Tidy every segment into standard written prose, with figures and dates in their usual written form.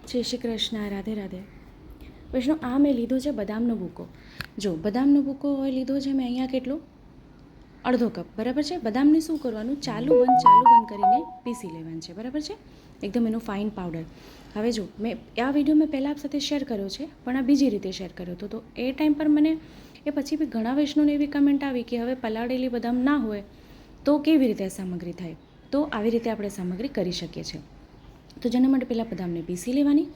જય શ્રી કૃષ્ણ, રાધે રાધે. વૈષ્ણુ, આ મેં લીધો છે બદામનો ભૂકો. જો બદામનો ભૂકો લીધો છે મેં અહીંયા કેટલો, અડધો કપ, બરાબર છે. બદામને શું કરવાનું, ચાલુ બંધ કરીને પીસી લેવાનું છે, બરાબર છે. એકદમ એનો ફાઇન પાવડર. હવે જો મેં આ વિડીયો મેં પહેલાં આપ સાથે શેર કર્યો છે, પણ આ બીજી રીતે શેર કર્યો હતો. તો એ ટાઈમ પર મને એ પછી બી ઘણા વૈષ્ણવને એવી કમેન્ટ આવી કે હવે પલાળેલી બદામ ના હોય તો કેવી રીતે સામગ્રી થાય. તો આવી રીતે આપણે સામગ્રી કરી શકીએ છીએ. તો જેના માટે પહેલાં બદામને પીસી લેવાની,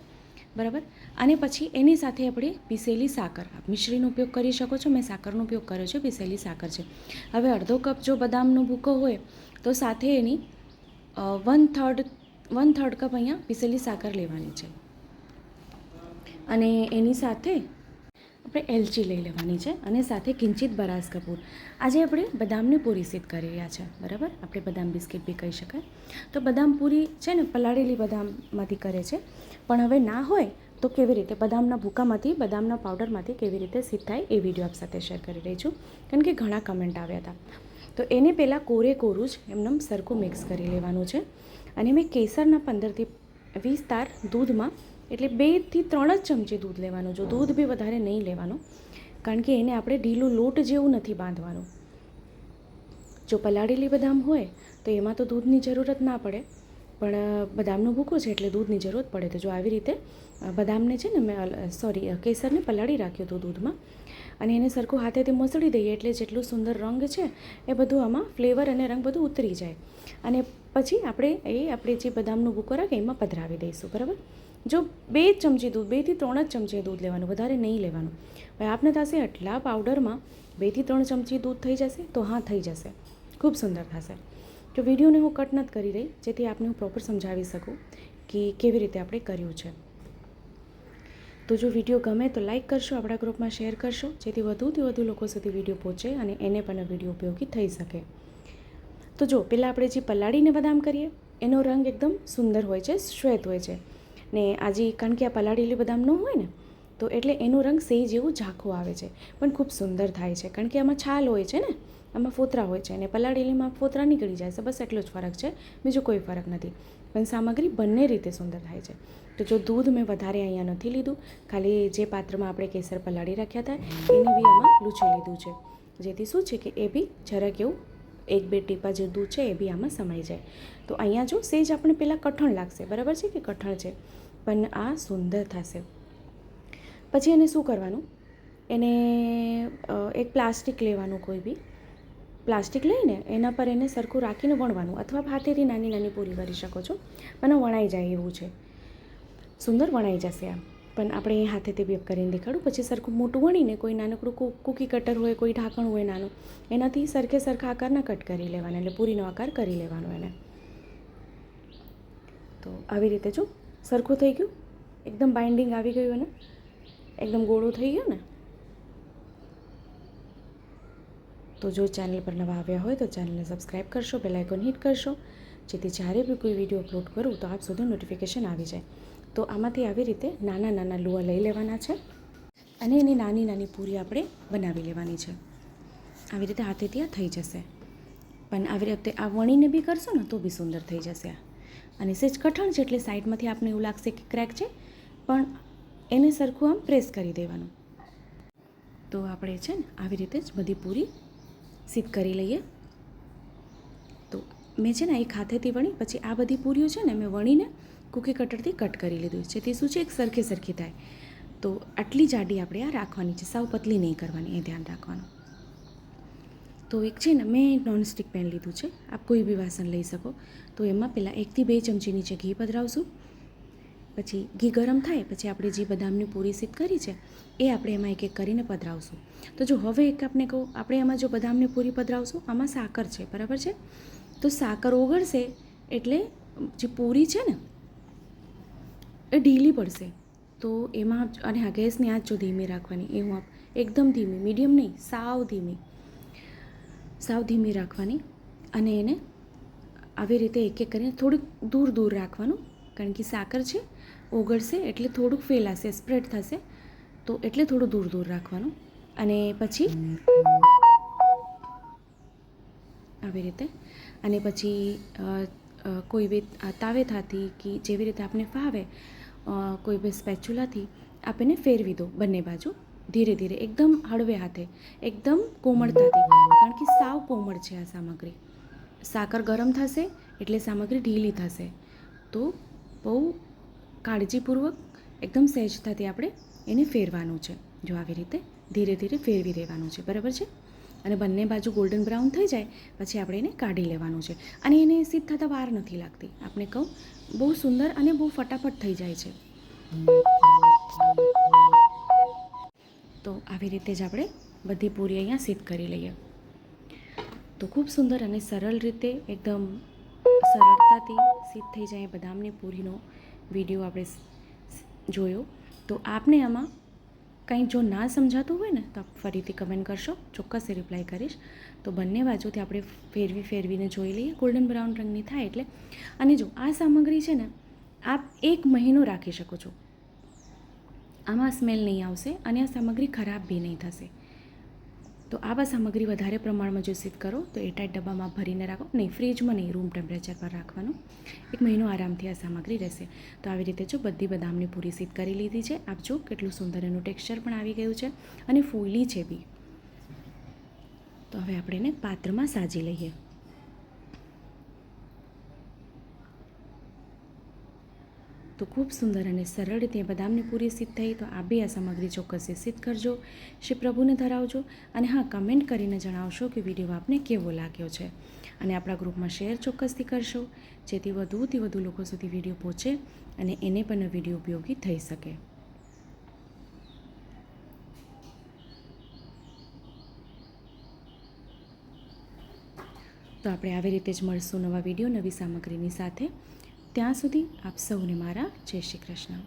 બરાબર. અને પછી એની સાથે આપણે પીસેલી સાકર, મિશ્રીનો ઉપયોગ કરી શકો છો, મેં સાકરનો ઉપયોગ કર્યો છે, પીસેલી સાકર છે. હવે અડધો કપ જો બદામનો ભૂકો હોય તો સાથે એની વન થર્ડ કપ અહીંયા પીસેલી સાકર લેવાની છે. અને એની સાથે આપણે એલચી લઈ લેવાની છે, અને સાથે કિંચિત બરાસ કપૂર. આજે આપણે બદામની પૂરી સિદ્ધ કરી રહ્યા છે, બરાબર. આપણે બદામ બિસ્કિટ બી કહી શકાય. તો બદામ પૂરી છે ને પલાળેલી બદામમાંથી કરે છે, પણ હવે ના હોય તો કેવી રીતે બદામના ભૂકામાંથી, બદામના પાવડરમાંથી કેવી રીતે સિદ્ધ થાય એ વિડીયો આપ સાથે શેર કરી રહી છું, કારણ કે ઘણા કમેન્ટ આવ્યા હતા. તો એને પહેલાં કોરું જ એમને સરખું મિક્સ કરી લેવાનું છે. અને મેં કેસરના 15થી 20 તાર દૂધમાં, એટલે 2 થી 3 જ ચમચી દૂધ લેવાનું. જો દૂધ બી વધારે નહીં લેવાનું, કારણ કે એને આપણે ઢીલું લોટ જેવું નથી બાંધવાનું. જો પલાળેલી બદામ હોય તો એમાં તો દૂધની જરૂરત ના પડે, પણ બદામનો ભૂકો છે એટલે દૂધની જરૂરત પડે. તો જો આવી રીતે બદામને છે ને કેસરને પલાળી રાખ્યું હતું દૂધમાં, અને એને સરખું હાથેથી મસળી દઈએ એટલે જેટલું સુંદર રંગ છે એ બધું આમાં ફ્લેવર અને રંગ બધું ઉતરી જાય. અને પછી આપણે જે બદામનો ભૂકો રાખે એમાં પધરાવી દઈશું, બરાબર. જો 2 ચમચી દૂધ, 2 થી 3 જ ચમચી દૂધ લેવાનું, વધારે નહીં લેવાનું. હવે આપને થશે આટલા પાવડરમાં 2 થી 3 ચમચી દૂધ થઈ જશે, તો હા થઈ જશે, ખૂબ સુંદર થશે. તો વિડીયોને હું કટ નથી કરી રહી, જેથી આપને હું પ્રોપર સમજાવી શકું કે કેવી રીતે આપણે કર્યું છે. તો જો વિડીયો ગમે તો લાઇક કરશો, આપણા ગ્રુપમાં શેર કરશો, જેથી વધુથી વધુ લોકો સુધી વિડીયો પહોંચે અને એને પણ વિડીયો ઉપયોગી થઈ શકે. તો જો પહેલાં આપણે જે પલાળીને બદામ કરીએ એનો રંગ એકદમ સુંદર હોય છે, શ્વેત હોય છે. ને આજે કારણ કે આ પલાળેલી બદામ ન હોય ને, તો એટલે એનો રંગ સેજ જેવું ઝાંખું આવે છે, પણ ખૂબ સુંદર થાય છે, કારણ કે આમાં છાલ હોય છે ને, આમાં ફોતરા હોય છે, અને પલાળેલીમાં ફોતરા નીકળી જાય છે, બસ એટલો જ ફરક છે, બીજો કોઈ ફરક નથી. પણ સામગ્રી બંને રીતે સુંદર થાય છે. તો જો દૂધ મેં વધારે અહીંયા નથી લીધું, ખાલી જે પાત્રમાં આપણે કેસર પલાળી રાખ્યા હતા એને બી આમાં લૂછી લીધું છે, જેથી શું છે કે એ બી જરાક એવું 1-2 ટીપા જે દૂધ છે એ બી આમાં સમાઈ જાય. તો અહીંયા જો સેજ આપણે પહેલાં કઠણ લાગશે, બરાબર છે કે કઠણ છે, પણ આ સુંદર થશે. પછી એને શું કરવાનું, એને એક પ્લાસ્ટિક લેવાનું, કોઈ બી પ્લાસ્ટિક લઈને એના પર એને સરખું રાખીને વણવાનું, અથવા હાથેથી નાની નાની પૂરી કરી શકો છો, પણ વણાઈ જાય એવું છે, સુંદર વણાઈ જશે આ. પણ આપણે એ હાથેથી બી કરીને દેખાડું. પછી સરખું મોટું વણીને કોઈ નાનકડું કૂકી કટર હોય, કોઈ ઢાંકણ હોય નાનું, એનાથી સરખા આકારના કટ કરી લેવાના, એટલે પૂરીનો આકાર કરી લેવાનો એને. તો આવી રીતે જો સરખું થઈ ગયું, એકદમ બાઇન્ડિંગ આવી ગયું, અને એકદમ ગોળું થઈ ગયું ને. તો જો ચેનલ પર નવા આવ્યા હોય તો ચેનલને સબસ્ક્રાઈબ કરશો, બેલ આઇકોન હિટ કરશો, જેથી જ્યારે બી કોઈ વિડીયો અપલોડ કરું તો આપ સુધી નોટિફિકેશન આવી જાય. તો આમાંથી આવી રીતે નાના નાના લુઆ લઈ લેવાના છે, અને એની નાની નાની પૂરી આપણે બનાવી લેવાની છે. આવી રીતે હાથેથી આ થઈ જશે, પણ આવી રીતે આ વણીને બી કરશો ને તો બી સુંદર થઈ જશે આ. અને સેજ કઠણ છે એટલે સાઈડમાંથી આપને એવું લાગશે કે ક્રેક છે, પણ એને સરખું આમ પ્રેસ કરી દેવાનું. તો આપણે છે ને આવી રીતે જ બધી પૂરી સિદ્ધ કરી લઈએ. તો મેં છે ને એક હાથેથી વણી, પછી આ બધી પૂરીઓ છે ને મેં વણીને કૂકી કટરથી કટ કરી લીધું, જેથી શું છે એક સરખી થાય. તો આટલી જાડી આપણે આ રાખવાની છે, સાવ પતલી નહીં કરવાની, એ ધ્યાન રાખવાનું. તો એક છે ને મેં નોનસ્ટિક પેન લીધું છે, આપ કોઈ બી વાસણ લઈ શકો. તો એમાં પહેલાં 1 થી 2 ચમચી નીચે ઘી પધરાવશું. પછી ઘી ગરમ થાય પછી આપણે જે બદામની પૂરી સિદ્ધ કરી છે એ આપણે એમાં એક એક કરીને પધરાવશું. તો જો હવે એક આપને કહું, આપણે એમાં જો બદામની પૂરી પધરાવશું, આમાં સાકર છે, બરાબર છે. તો સાકર ઓગળશે એટલે જે પૂરી છે ને એ ઢીલી પડશે. તો એમાં, અને હા, ગેસની આંચ જો ધીમી રાખવાની, એ હું એકદમ ધીમી, મીડિયમ નહીં, સાવ ધીમી રાખવાની. અને એને આવી રીતે એક એક કરીને થોડીક દૂર રાખવાનું, કારણ કે સાકર છે ઓગળશે એટલે થોડુંક ફેલાશે, સ્પ્રેડ થશે, તો એટલે થોડું દૂર રાખવાનું. અને પછી આવી રીતે, અને પછી કોઈ બી તાવેથાથી કે જેવી રીતે આપને ફાવે કોઈ બી સ્પેચ્યુલાથી આપ એને ફેરવી દો બંને બાજુ ધીરે ધીરે, એકદમ હળવે હાથે, એકદમ કોમળતાથી, કારણ કે સાવ કોમળ છે આ સામગ્રી. સાકર ગરમ થશે એટલે સામગ્રી ઢીલી થશે, તો બહુ કાળજીપૂર્વક એકદમ સહેજતાથી આપણે એને ફેરવાનું છે. જો આવી રીતે ધીરે ધીરે ફેરવી દેવાનું છે, બરાબર છે. અને બંને બાજુ ગોલ્ડન બ્રાઉન થઈ જાય પછી આપણે એને કાઢી લેવાનું છે. અને એને સિદ્ધ થતાં વાર નથી લાગતી, આપણે કહું બહુ સુંદર અને બહુ ફટાફટ થઈ જાય છે. તો આવી રીતે જ આપણે બધી પૂરી અહીંયા સિદ્ધ કરી લઈએ. તો ખૂબ સુંદર અને સરળ રીતે એકદમ સરળતાથી સિદ્ધ થઈ જાય બદામની પૂરીનો વિડીયો આપણે જોયો. તો આપને આમાં કંઈ જો ના સમજાતું હોય ને તો આપ ફરીથી કમેન્ટ કરશો, ચોક્કસ રિપ્લાય કરીશ. તો બંને બાજુથી આપણે ફેરવીને જોઈ લઈએ ગોલ્ડન બ્રાઉન રંગની થાય એટલે. અને જો આ સામગ્રી છે ને આપ 1 મહિનો રાખી શકો છો, આમાં સ્મેલ નહીં આવશે અને આ સામગ્રી ખરાબ બી નહીં થશે. તો આવા સામગ્રી વધારે પ્રમાણમાં જો સિદ્ધ કરો તો એરટાઇટ ડબ્બામાં ભરીને રાખો, નહીં ફ્રીજમાં નહીં, રૂમ ટેમ્પરેચર પર રાખવાનું. 1 મહિનો આરામથી આ સામગ્રી રહેશે. તો આવી રીતે જો બધી બદામની પૂરી સિદ્ધ કરી લીધી છે. આપ જો કેટલું સુંદર એનું ટેક્સચર પણ આવી ગયું છે અને ફૂલી છે બી. તો હવે આપણે એને પાત્રમાં સાજી લઈએ. તો ખૂબ સુંદર અને સરળ રીતે બદામની પૂરી સિદ્ધ થઈ. તો આ બી આ સામગ્રી ચોક્કસ સિદ્ધ કરજો, શ્રી પ્રભુને ધરાવજો. અને હા, કમેન્ટ કરીને જણાવશો કે વિડીયો આપને કેવો લાગ્યો છે. અને આપણા ગ્રુપમાં શેર ચોક્કસથી કરશો, જેથી વધુથી વધુ લોકો સુધી વિડીયો પહોંચે અને એને પણ વિડીયો ઉપયોગી થઈ શકે. તો આપણે આવી રીતે જ મળશું નવા વિડીયો નવી સામગ્રીની સાથે. ત્યાં સુધી આપ સૌને મારા જય શ્રી કૃષ્ણ.